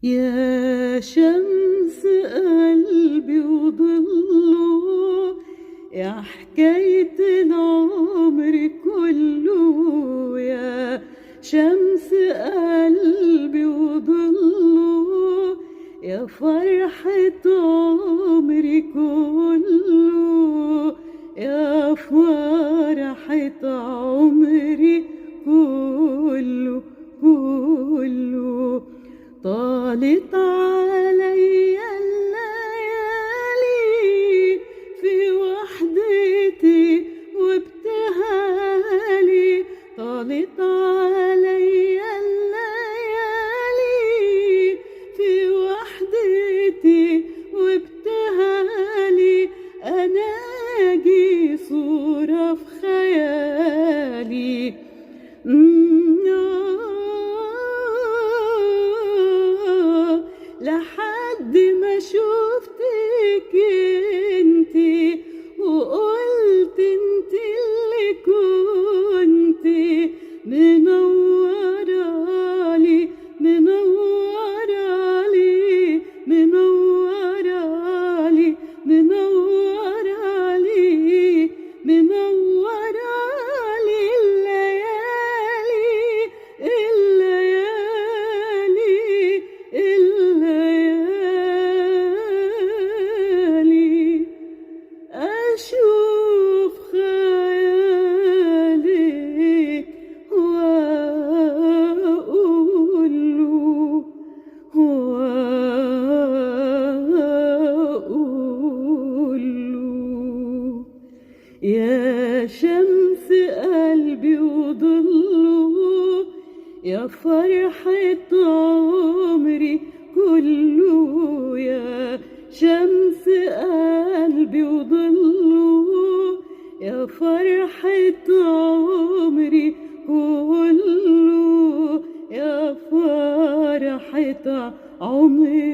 يا شمس قلبي وضله، يا حكاية العمر كله. يا شمس قلبي وضله، يا فرحة عمري كله، يا فرحة عمري كله كله. طالت عليا الليالي في وحدتي وابتهالي، طالت عليا الليالي في وحدتي وابتهالي. أناجي صورة في خيالي لحد ما شفتك انتي وقلت انتي اللي كنتي منورالي منورالي منورالي منورالي منورالي الليالي الليالي الليالي. أشوف خيالك وأقوله وأقوله. يا شمس قلبي وضله، يا فرحة عمري كله. يا شمس قلبي وضله، يا فرحة عمري كله، يا فرحة عمري